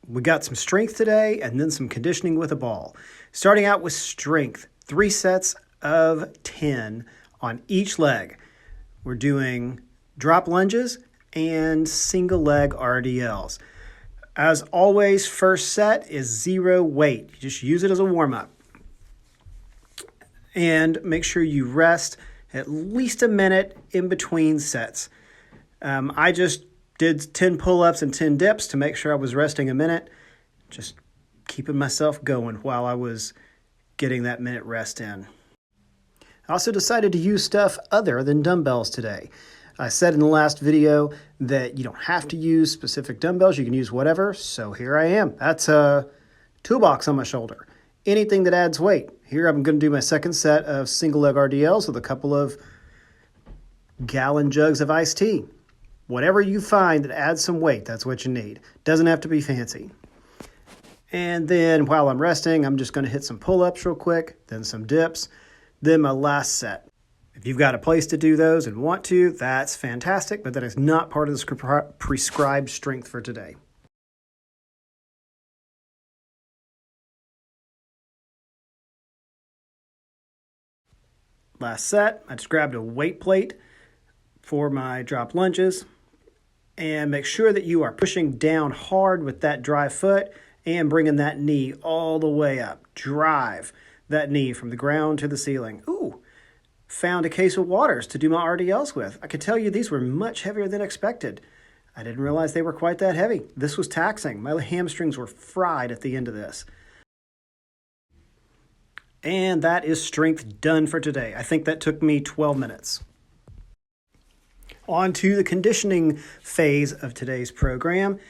We got some strength today and then some conditioning with a ball. Starting out with strength, 3 sets of 10 on each leg. We're doing drop lunges and single leg RDLs. As always, first set is 0 weight. You just use it as a warm-up. And make sure you rest at least a minute in between sets. I just did 10 pull-ups and 10 dips to make sure I was resting a minute, just keeping myself going while I was getting that minute rest in. I also decided to use stuff other than dumbbells today. I said in the last video that you don't have to use specific dumbbells, you can use whatever, so here I am. That's a toolbox on my shoulder. Anything that adds weight. Here I'm going to do my second set of single leg RDLs with a couple of gallon jugs of iced tea. Whatever you find that adds some weight, that's what you need. Doesn't have to be fancy. And then while I'm resting, I'm just going to hit some pull-ups real quick, then some dips, then my last set. If you've got a place to do those and want to, that's fantastic, but that is not part of the prescribed strength for today. Last set, I just grabbed a weight plate for my drop lunges. And make sure that you are pushing down hard with that dry foot and bringing that knee all the way up. Drive that knee from the ground to the ceiling. Ooh, found a case of waters to do my RDLs with. I can tell you these were much heavier than expected. I didn't realize they were quite that heavy. This was taxing. My hamstrings were fried at the end of this. And that is strength done for today. I think that took me 12 minutes. On to the conditioning phase of today's program.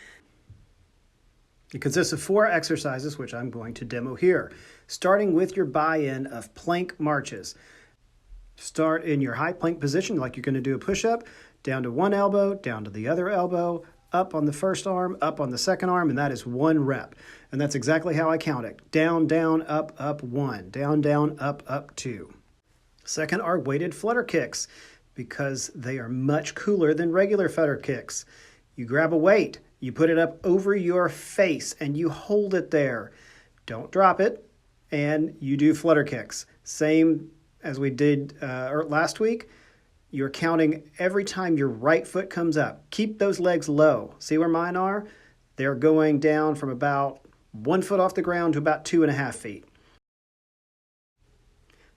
It consists of 4 exercises, which I'm going to demo here, starting with your buy-in of plank marches. Start in your high plank position like you're going to do a push-up, down to one elbow, down to the other elbow, up on the first arm, up on the second arm, and that is 1 rep. And that's exactly how I count it. Down, down, up, up, 1. Down, down, up, up, 2. Second are weighted flutter kicks, because they are much cooler than regular flutter kicks. You grab a weight, you put it up over your face, and you hold it there. Don't drop it, and you do flutter kicks. Same as we did last week. You're counting every time your right foot comes up. Keep those legs low. See where mine are? They're going down from about 1 foot off the ground to about 2.5 feet.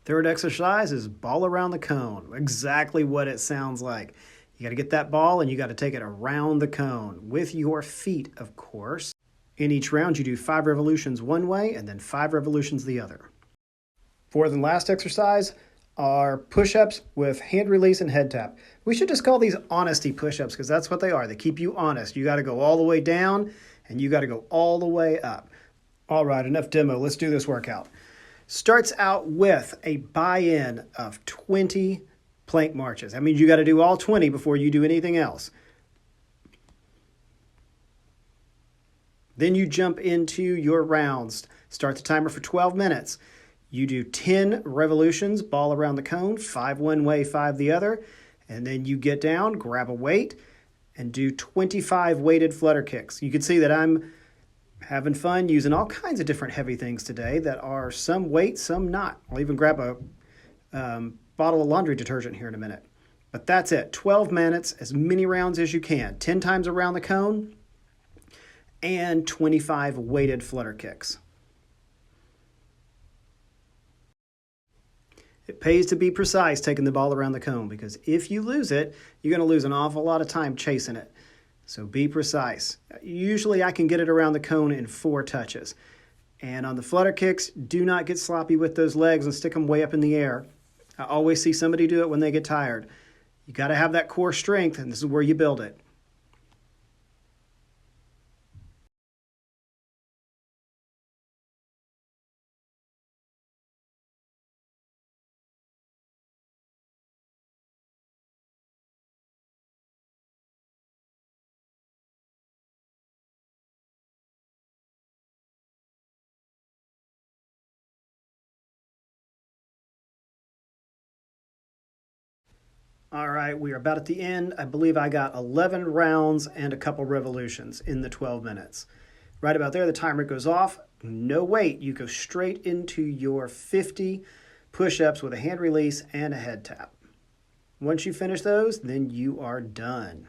Third exercise is ball around the cone. Exactly what it sounds like. You got to get that ball and you got to take it around the cone with your feet, of course. In each round, you do 5 revolutions one way and then 5 revolutions the other. Fourth and last exercise are push-ups with hand release and head tap. We should just call these honesty push-ups because that's what they are. They keep you honest. You got to go all the way down and you got to go all the way up. All right, enough demo. Let's do this workout. Starts out with a buy-in of 20 plank marches. That means you got to do all 20 before you do anything else. Then you jump into your rounds. Start the timer for 12 minutes. You do 10 revolutions, ball around the cone, 5 one way, 5 the other. And then you get down, grab a weight, and do 25 weighted flutter kicks. You can see that I'm having fun using all kinds of different heavy things today that are some weight, some not. I'll even grab a bottle of laundry detergent here in a minute. But that's it. 12 minutes, as many rounds as you can. 10 times around the cone and 25 weighted flutter kicks. It pays to be precise taking the ball around the cone because if you lose it, you're going to lose an awful lot of time chasing it. So be precise. Usually I can get it around the cone in 4 touches. And on the flutter kicks, do not get sloppy with those legs and stick them way up in the air. I always see somebody do it when they get tired. You got to have that core strength, and this is where you build it. All right, we are about at the end. I believe I got 11 rounds and a couple revolutions in the 12 minutes. Right about there, the timer goes off. No wait, you go straight into your 50 push-ups with a hand release and a head tap. Once you finish those, then you are done.